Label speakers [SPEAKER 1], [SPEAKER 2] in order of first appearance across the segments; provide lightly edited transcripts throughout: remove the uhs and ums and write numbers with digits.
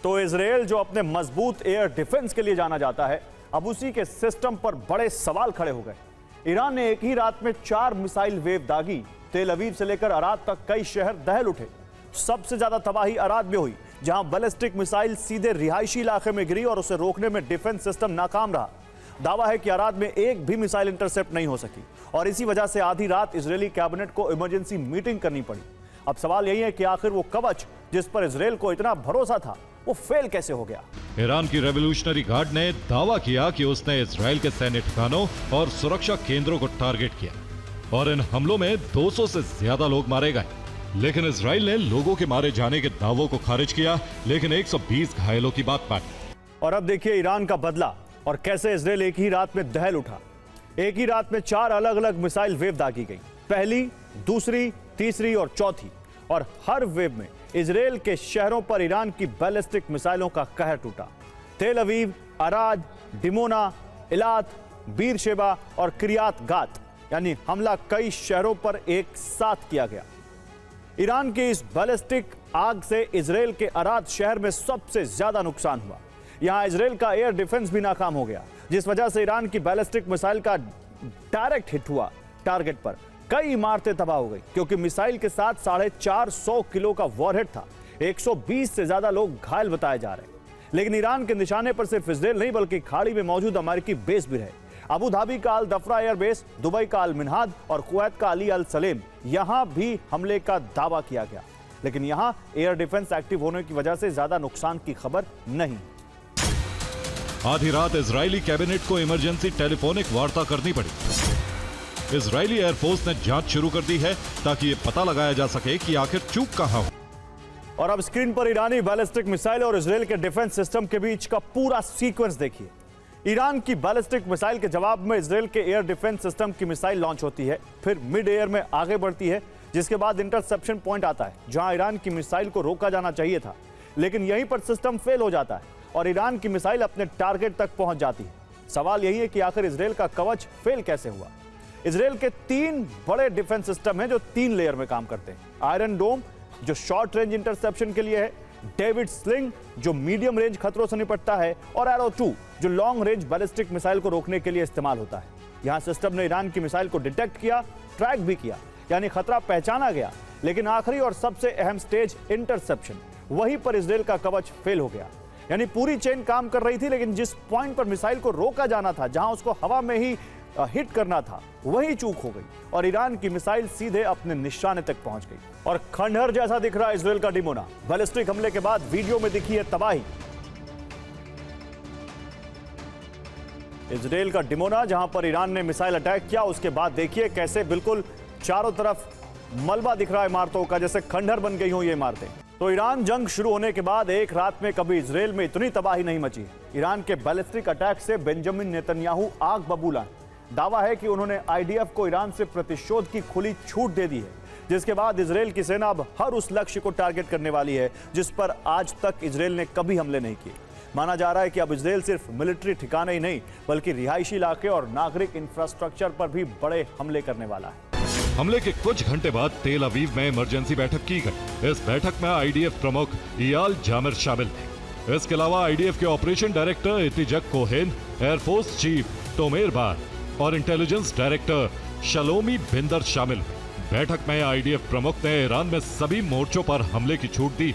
[SPEAKER 1] तो इजराइल जो अपने मजबूत एयर डिफेंस के लिए जाना जाता है, अब उसी के सिस्टम पर बड़े सवाल खड़े हो गए। ईरान ने एक ही रात में 4 मिसाइल वेव दागी। तेल अवीव से लेकर अराद तक कई शहर दहल उठे। सबसे ज्यादा तबाही अराद में हुई, जहां बैलिस्टिक मिसाइल सीधे रिहायशी इलाके में गिरी और उसे रोकने में डिफेंस सिस्टम नाकाम रहा। दावा है कि अराद में एक भी मिसाइल इंटरसेप्ट नहीं हो सकी और इसी वजह से आधी रात इजरायली कैबिनेट को इमरजेंसी मीटिंग करनी पड़ी। अब सवाल यही है कि आखिर वो कवच जिस पर इजराइल को इतना भरोसा था, वो फेल कैसे हो गया।
[SPEAKER 2] ईरान की रेवोल्यूशनरी गार्ड ने दावा किया कि उसने इजराइल के सैन्य ठिकानों और सुरक्षा केंद्रों को टारगेट किया और इन हमलों में 200 से ज्यादा लोग मारे गए। लेकिन इजराइल ने लोगों के मारे जाने के दावों को खारिज किया, लेकिन 120 घायलों की बात पाई।
[SPEAKER 1] और अब देखिए ईरान का बदला और कैसे इजराइल एक ही रात में दहल उठा। एक ही रात में 4 अलग अलग मिसाइल वेव दागी गई, पहली, दूसरी, तीसरी और चौथी। और हर वेव में इजराइल के शहरों पर ईरान की बैलिस्टिक मिसाइलों का कहर टूटा। तेल अवीव, अराद, डिमोना, इलात, बीरशेबा और किरियात गात, यानी हमला कई शहरों पर एक साथ किया गया। ईरान की इस बैलिस्टिक आग से इजराइल के अराद शहर में सबसे ज्यादा नुकसान हुआ। यहां इजराइल का एयर डिफेंस भी नाकाम हो गया, जिस वजह से ईरान की बैलिस्टिक मिसाइल का डायरेक्ट हिट हुआ टारगेट पर। कई इमारतें तबाह हो गई क्योंकि मिसाइल के साथ 450 किलो का वॉरहेड था। 120 से ज्यादा लोग घायल बताए जा रहे हैं। लेकिन ईरान के निशाने पर सिर्फ इजराइल नहीं बल्कि खाड़ी में मौजूद अमेरिकी बेस भी रहे। अबू धाबी का अल दफरा एयर बेस, दुबई का अल मिनहाद और कुवैत का अली अल सलेम, यहां भी हमले का दावा किया गया। लेकिन यहां एयर डिफेंस एक्टिव होने की वजह से ज्यादा नुकसान की खबर नहीं।
[SPEAKER 2] आधी रात इजरायली कैबिनेट को इमरजेंसी टेलीफोनिक वार्ता करनी पड़ी। इजरायली एयरफोर्स ने जांच शुरू कर दी है ताकि ये पता लगाया जा सके कि आखिर चूक कहां हो।
[SPEAKER 1] और अब स्क्रीन पर ईरानी बैलिस्टिक मिसाइल और इजराइल के डिफेंस सिस्टम के बीच का पूरा सीक्वेंस देखिए। ईरान की बैलिस्टिक मिसाइल के जवाब में इजराइल के एयर डिफेंस सिस्टम की मिसाइल लॉन्च होती है, फिर मिड एयर में आगे बढ़ती है, जिसके बाद इंटरसेप्शन पॉइंट आता है जहां ईरान की मिसाइल को रोका जाना चाहिए था। लेकिन यहीं पर सिस्टम फेल हो जाता है और ईरान की मिसाइल अपने टारगेट तक पहुंच जाती है। सवाल यही है कि आखिर इजराइल का कवच फेल कैसे हुआ। इजराइल के 3 बड़े डिफेंस सिस्टम हैं जो 3 लेयर में काम करते हैं। आयरन डोम जो शॉर्ट रेंज इंटरसेप्शन के लिए है, डेविड स्लिंग जो मीडियम रेंज खतरों से निपटता है और एरो 2 जो लॉन्ग रेंज बैलिस्टिक मिसाइल को रोकने के लिए इस्तेमाल होता है। यहां सिस्टम ने ईरान की मिसाइल को डिटेक्ट किया, ट्रैक भी किया, यानी खतरा पहचाना गया। लेकिन आखिरी और सबसे अहम स्टेज इंटरसेप्शन, वहीं पर इजराइल का कवच फेल हो गया। यानी पूरी चेन काम कर रही थी, लेकिन जिस पॉइंट पर मिसाइल को रोका जाना था, जहां उसको हवा में ही हिट करना था, वही चूक हो गई और ईरान की मिसाइल सीधे अपने निशाने तक पहुंच गई। और खंडहर जैसा दिख रहा है इजराइल का डिमोना। बैलिस्टिक हमले के बाद वीडियो में दिखी है तबाही। इजराइल का डिमोना जहां पर ईरान ने मिसाइल अटैक किया, उसके बाद देखिए कैसे बिल्कुल चारों तरफ मलबा दिख रहा है इमारतों का, जैसे खंडहर बन गई हो ये इमारतें। तो ईरान जंग शुरू होने के बाद एक रात में कभी इजराइल में इतनी तबाही नहीं मची। ईरान के बैलिस्टिक अटैक से बेंजामिन नेतन्याहू आग बबूला। दावा है कि उन्होंने आईडीएफ को ईरान से प्रतिशोध की खुली छूट दे दी है, जिसके बाद इजराइल की सेना अब हर उस लक्ष्य को टारगेट करने वाली है जिस पर आज तक इजराइल ने कभी हमले नहीं किए। माना जा रहा है कि अब इजराइल सिर्फ मिलिट्री ठिकाने ही नहीं बल्कि रिहायशी इलाके और नागरिक इंफ्रास्ट्रक्चर पर भी बड़े हमले करने वाला है।
[SPEAKER 2] हमले के कुछ घंटे बाद तेल अवीव में इमरजेंसी बैठक की गई। इस बैठक में आईडीएफ प्रमुख इयाल जामिर शामिल थे। इसके अलावा आईडीएफ के operation director Itzik Cohen, air force chief Tomer Bar और इंटेलिजेंस डायरेक्टर शलोमी बिंदर शामिल हुए। बैठक में आईडीएफ प्रमुख ने ईरान में सभी मोर्चों पर हमले की छूट दी।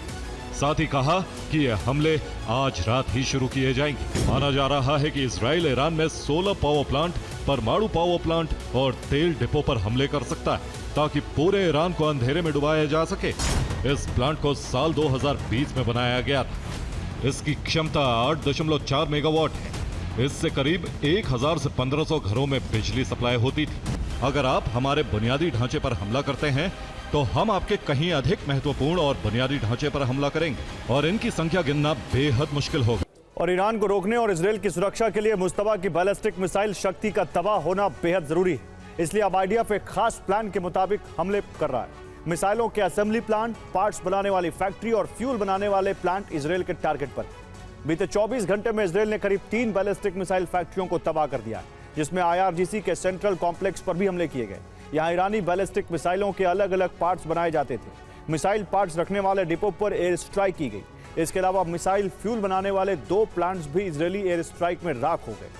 [SPEAKER 2] साथ ही कहा कि ये हमले आज रात ही शुरू किए जाएंगे। माना जा रहा है कि इजराइल ईरान में 16 पावर प्लांट, परमाणु पावर प्लांट और तेल डिपो पर हमले कर सकता है ताकि पूरे ईरान को अंधेरे में डुबाया जा सके। इस प्लांट को साल 2020 में बनाया गया था। इसकी क्षमता 8.4 मेगावाट है। इससे करीब 1000 से 1500 घरों में बिजली सप्लाई होती थी। अगर आप हमारे बुनियादी ढांचे पर हमला करते हैं तो हम आपके कहीं अधिक महत्वपूर्ण और बुनियादी ढांचे पर हमला करेंगे और इनकी संख्या गिनना बेहद मुश्किल होगा।
[SPEAKER 1] और ईरान को रोकने और इजराइल की सुरक्षा के लिए मुस्तफा की बैलिस्टिक मिसाइल शक्ति का तबाह होना बेहद जरूरी है। इसलिए अब आईडीएफ एक खास प्लान के मुताबिक हमले कर रहा है। मिसाइलों के असेंबली प्लांट, पार्ट्स बनाने वाली फैक्ट्री और फ्यूल बनाने वाले प्लांट इजराइल के टारगेट पर। बीते 24 घंटे में इजराइल ने करीब 3 बैलिस्टिक मिसाइल फैक्ट्रियों को तबाह कर दिया, जिसमें आईआरजीसी के सेंट्रल कॉम्प्लेक्स पर भी हमले किए गए। यहां ईरानी बैलिस्टिक मिसाइलों के अलग अलग पार्ट्स बनाए जाते थे। मिसाइल पार्ट्स रखने वाले डिपो पर एयर स्ट्राइक की गई। इसके अलावा मिसाइल फ्यूल बनाने वाले 2 प्लांट्स भी इजरायली एयर स्ट्राइक में राख हो गए।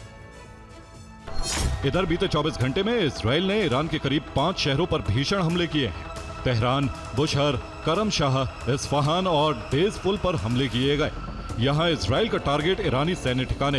[SPEAKER 2] इधर बीते 24 घंटे में इजराइल ने ईरान के करीब 5 शहरों पर भीषण हमले किए हैं। तेहरान, बुशहर, करम शाह, इस्फहान और डेज फुल पर हमले किए गए। यहां इजराइल का टारगेट ईरानी सैन्य ठिकाने